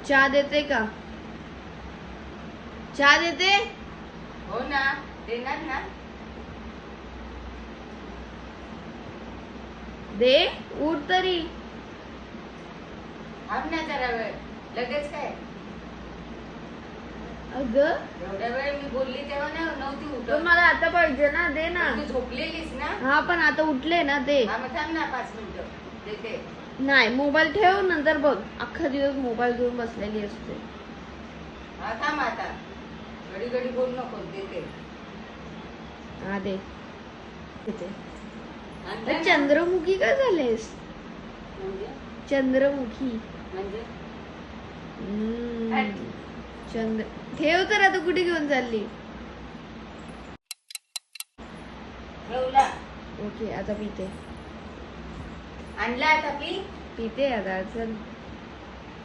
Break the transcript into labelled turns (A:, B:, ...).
A: चहा देते का? चहा देते?
B: हो ना, देणार ना.
A: दे, उठ तरी.
B: थांब ना जरा वेळ. लगेच काय?
A: अगं
B: एवढ्या वेळ मी बोलली तेव्हा नव्हती
A: पण
B: उठत.
A: मला आता पाहिजे ना, दे ना.
B: तू झोपलेलीस ना.
A: हा पण आता उठले ना, दे.
B: हा मग थांब ना 5 मिनिटं. देते.
A: नाही, मोबाईल ठेव, नंतर बघ. अख्खा दिवस मोबाईल घेऊन बसलेली असते.
B: हा थांब आता. घडी घडी बोल नको. देते.
A: हा दे. देते.
B: आणलं ना?
A: चंद्रमुखी का झालेस?
B: म्हणजे
A: चंद्रमुखी.
B: म्हणजे
A: चंद्र ठेव तर. आता कुठे घेऊन चालली?
B: ठेवला.
A: ओके, आता पिते.
B: आणला आता पी.
A: पिते आता, चल.